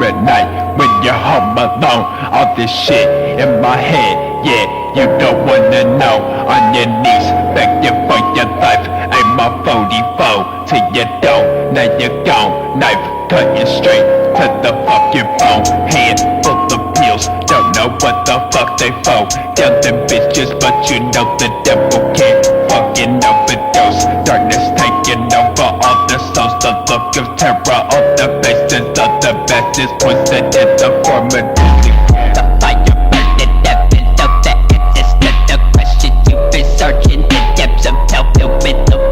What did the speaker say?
at night when you're home alone. All this shit in my head, yeah, you don't wanna know. On your knees, begging for your life. Aim my 44 till you don't, now you're gone. Knife cutting straight to the fucking bone. Hand full of pills, don't know what the fuck they for. Killing bitches, but you know the devil can't fucking overdose. Darkness taking over all the souls, the look of terror on the faces of the masses, poison in the form of music. The fire burning heaven, know that it is not a question. You've been searching the depths of hell, filled with the